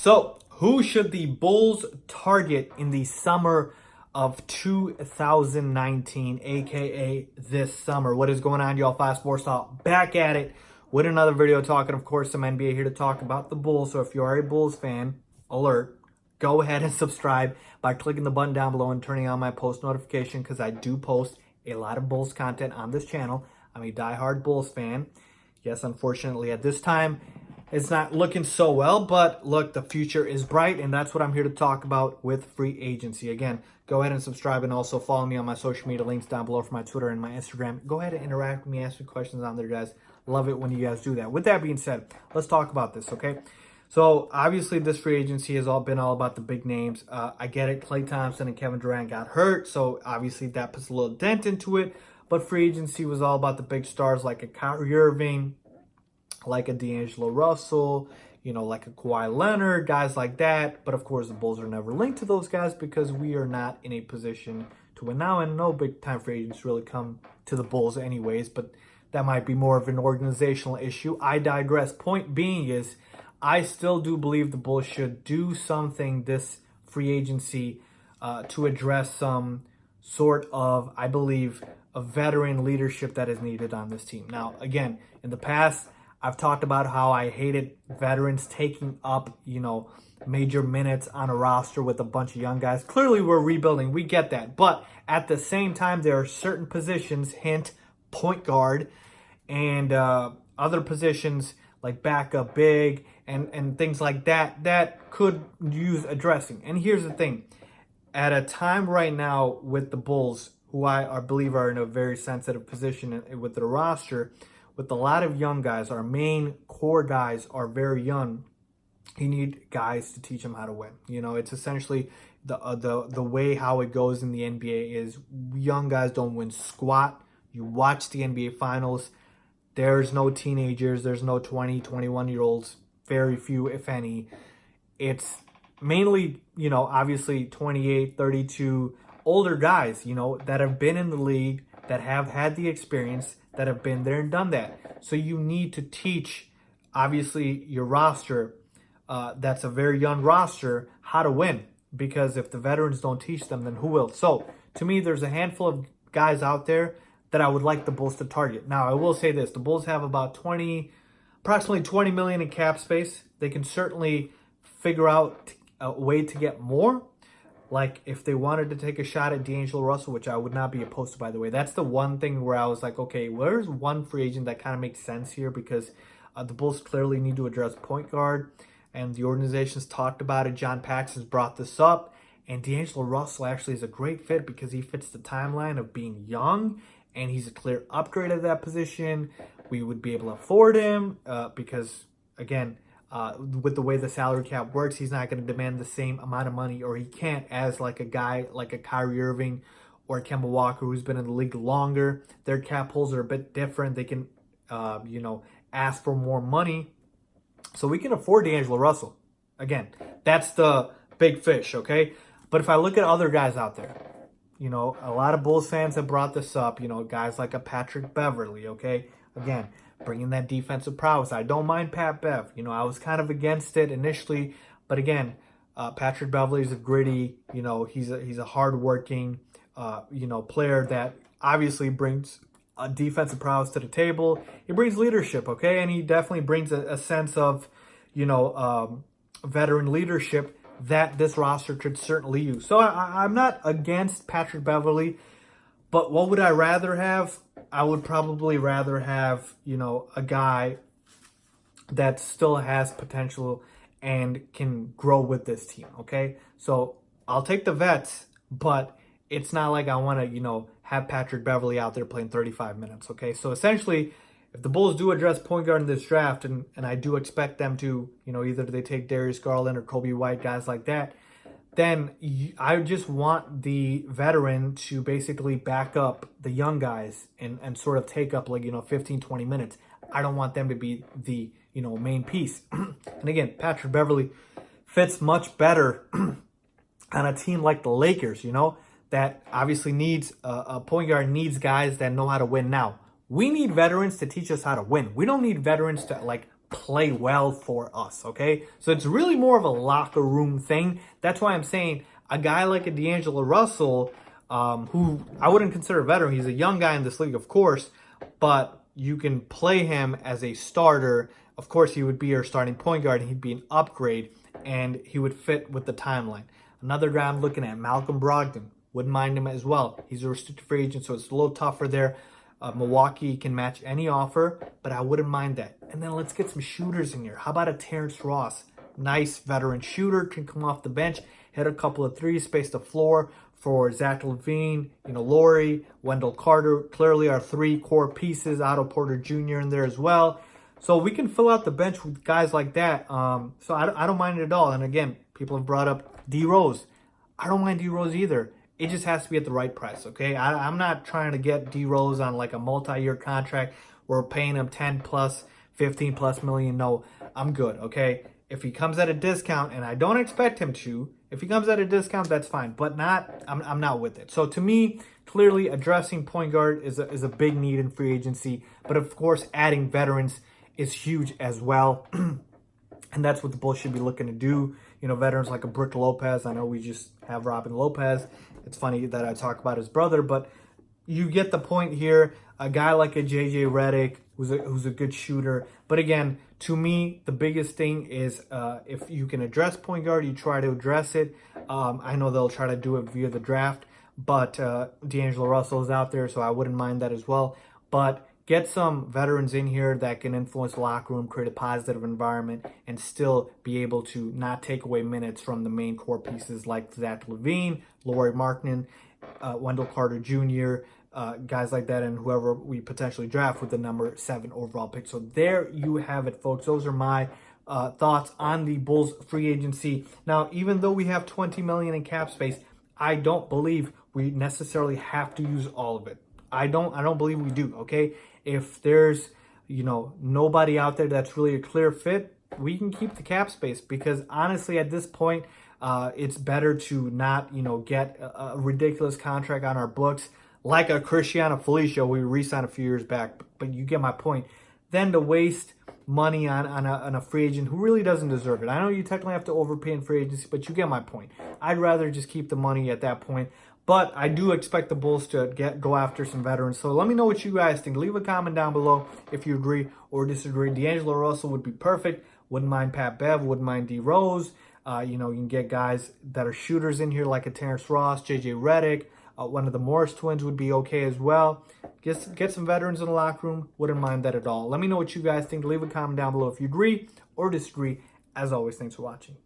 So, who should the Bulls target in the summer of 2019, aka this summer? What is going on, y'all? Fast Sports Talk back at it with another video talking, of course, some NBA here to talk about the Bulls. So, if you are a Bulls fan, alert, go ahead and subscribe by clicking the button down below and turning on my post notification because I do post a lot of Bulls content on this channel. I'm a diehard Bulls fan. Yes, unfortunately, at this time, it's not looking so well, but look, the future is bright, and that's what I'm here to talk about with free agency. Again, go ahead and subscribe and also follow me on my social media links down below for my Twitter and my Instagram. Go ahead and interact with me, ask me questions on there, guys. Love it when you guys do that. With that being said, let's talk about this, okay? So, obviously, this free agency has all been all about the big names. I get it. Klay Thompson and Kevin Durant got hurt, so obviously that puts a little dent into it. But free agency was all about the big stars like a Kyrie Irving, like a D'Angelo Russell, like a Kawhi Leonard, guys like that. But of course, the Bulls are never linked to those guys because we are not in a position to win now, and no big time free agents really come to the Bulls anyways. But that might be more of an organizational issue. I digress. Point being is, I still do believe the Bulls should do something this free agency to address some sort of, I believe, a veteran leadership that is needed on this team. Now, again, in the past, I've talked about how I hated veterans taking up, major minutes on a roster with a bunch of young guys. Clearly, we're rebuilding. We get that. But at the same time, there are certain positions, hint, point guard, and other positions like backup big and things like that, that could use addressing. And here's the thing. At a time right now with the Bulls, who I believe are in a very sensitive position with the roster, with a lot of young guys, our main core guys are very young. You need guys to teach them how to win. It's essentially the way how it goes in the NBA is young guys don't win squat. You watch the NBA Finals. There's no teenagers. There's no 20, 21-year-olds. Very few, if any. It's mainly, obviously 28, 32, older guys, that have been in the league, that have had the experience, that have been there and done that. So you need to teach, obviously, your roster, that's a very young roster, how to win. Because if the veterans don't teach them, then who will? So, to me, there's a handful of guys out there that I would like the Bulls to target. Now, I will say this. The Bulls have approximately $20 million in cap space. They can certainly figure out a way to get more. Like, if they wanted to take a shot at D'Angelo Russell, which I would not be opposed to, by the way. That's the one thing where I was like, okay, where's one free agent that kind of makes sense here? Because the Bulls clearly need to address point guard, and the organization's talked about it. John Paxson's brought this up, and D'Angelo Russell actually is a great fit because he fits the timeline of being young, and he's a clear upgrade at that position. We would be able to afford him because, again, with the way the salary cap works, he's not going to demand the same amount of money, or he can't, as like a guy like a Kyrie Irving or Kemba Walker who's been in the league longer. Their cap holes are a bit different. They can, ask for more money. So we can afford D'Angelo Russell. Again, that's the big fish, okay? But if I look at other guys out there, a lot of Bulls fans have brought this up, guys like a Patrick Beverley, okay? Again, bringing that defensive prowess. I don't mind Pat Bev. I was kind of against it initially, but again, Patrick Beverley is a gritty. He's a hardworking, player that obviously brings a defensive prowess to the table. He brings leadership, okay, and he definitely brings a sense of, veteran leadership that this roster could certainly use. So I'm not against Patrick Beverley, but what would I rather have? I would probably rather have, a guy that still has potential and can grow with this team, okay? So I'll take the vets, but it's not like I want to, have Patrick Beverley out there playing 35 minutes, okay? So essentially, if the Bulls do address point guard in this draft, and I do expect them to, either they take Darius Garland or Kobe White, guys like that, then I just want the veteran to basically back up the young guys and sort of take up 15, 20 minutes. I don't want them to be the, main piece. And again, Patrick Beverley fits much better on a team like the Lakers, that obviously needs a point guard, needs guys that know how to win now. We need veterans to teach us how to win. We don't need veterans to play well for us, okay? So it's really more of a locker room thing. That's why I'm saying a guy like a D'Angelo Russell, who I wouldn't consider a veteran. He's a young guy in this league, of course, but you can play him as a starter. Of course, he would be your starting point guard, and he'd be an upgrade, and he would fit with the timeline. Another guy I'm looking at, Malcolm Brogdon. Wouldn't mind him as well. He's a restricted free agent, so it's a little tougher there. Milwaukee can match any offer, but I wouldn't mind that. And then let's get some shooters in here. How about a Terrence Ross? Nice veteran shooter, can come off the bench, hit a couple of threes, space the floor for Zach LaVine, Laurie, Wendell Carter. Clearly our three core pieces, Otto Porter Jr. in there as well. So we can fill out the bench with guys like that. So I don't mind it at all. And again, people have brought up D Rose. I don't mind D Rose either. It just has to be at the right price, okay? I'm not trying to get D Rose on like a multi-year contract. We're paying him 10 plus, 15 plus million. No, I'm good, okay? If he comes at a discount, and I don't expect him to, if he comes at a discount, that's fine. But I'm not with it. So to me, clearly addressing point guard is a big need in free agency. But of course, adding veterans is huge as well. And that's what the Bulls should be looking to do. Veterans like a Brook Lopez. I know we just have Robin Lopez. It's funny that I talk about his brother, but you get the point here. A guy like a JJ Redick, who's a good shooter. But again, to me, the biggest thing is if you can address point guard, you try to address it. I know they'll try to do it via the draft, but D'Angelo Russell is out there, so I wouldn't mind that as well. But get some veterans in here that can influence the locker room, create a positive environment, and still be able to not take away minutes from the main core pieces like Zach LaVine, Lauri Markkanen, Wendell Carter Jr., guys like that, and whoever we potentially draft with the number 7 overall pick. So there you have it, folks. Those are my thoughts on the Bulls free agency. Now, even though we have $20 million in cap space, I don't believe we necessarily have to use all of it. I don't believe we do, okay? If there's, nobody out there that's really a clear fit, we can keep the cap space, because honestly, at this point, it's better to not, get a ridiculous contract on our books like a Cristiano Felicio we re-signed a few years back. But you get my point. Then to waste money on a free agent who really doesn't deserve it. I know you technically have to overpay in free agency, but you get my point. I'd rather just keep the money at that point. But I do expect the Bulls to go after some veterans. So let me know what you guys think. Leave a comment down below if you agree or disagree. D'Angelo Russell would be perfect. Wouldn't mind Pat Bev. Wouldn't mind D Rose. You can get guys that are shooters in here like a Terrence Ross, JJ Redick. One of the Morris twins would be okay as well. Get some veterans in the locker room. Wouldn't mind that at all. Let me know what you guys think. Leave a comment down below if you agree or disagree. As always, thanks for watching.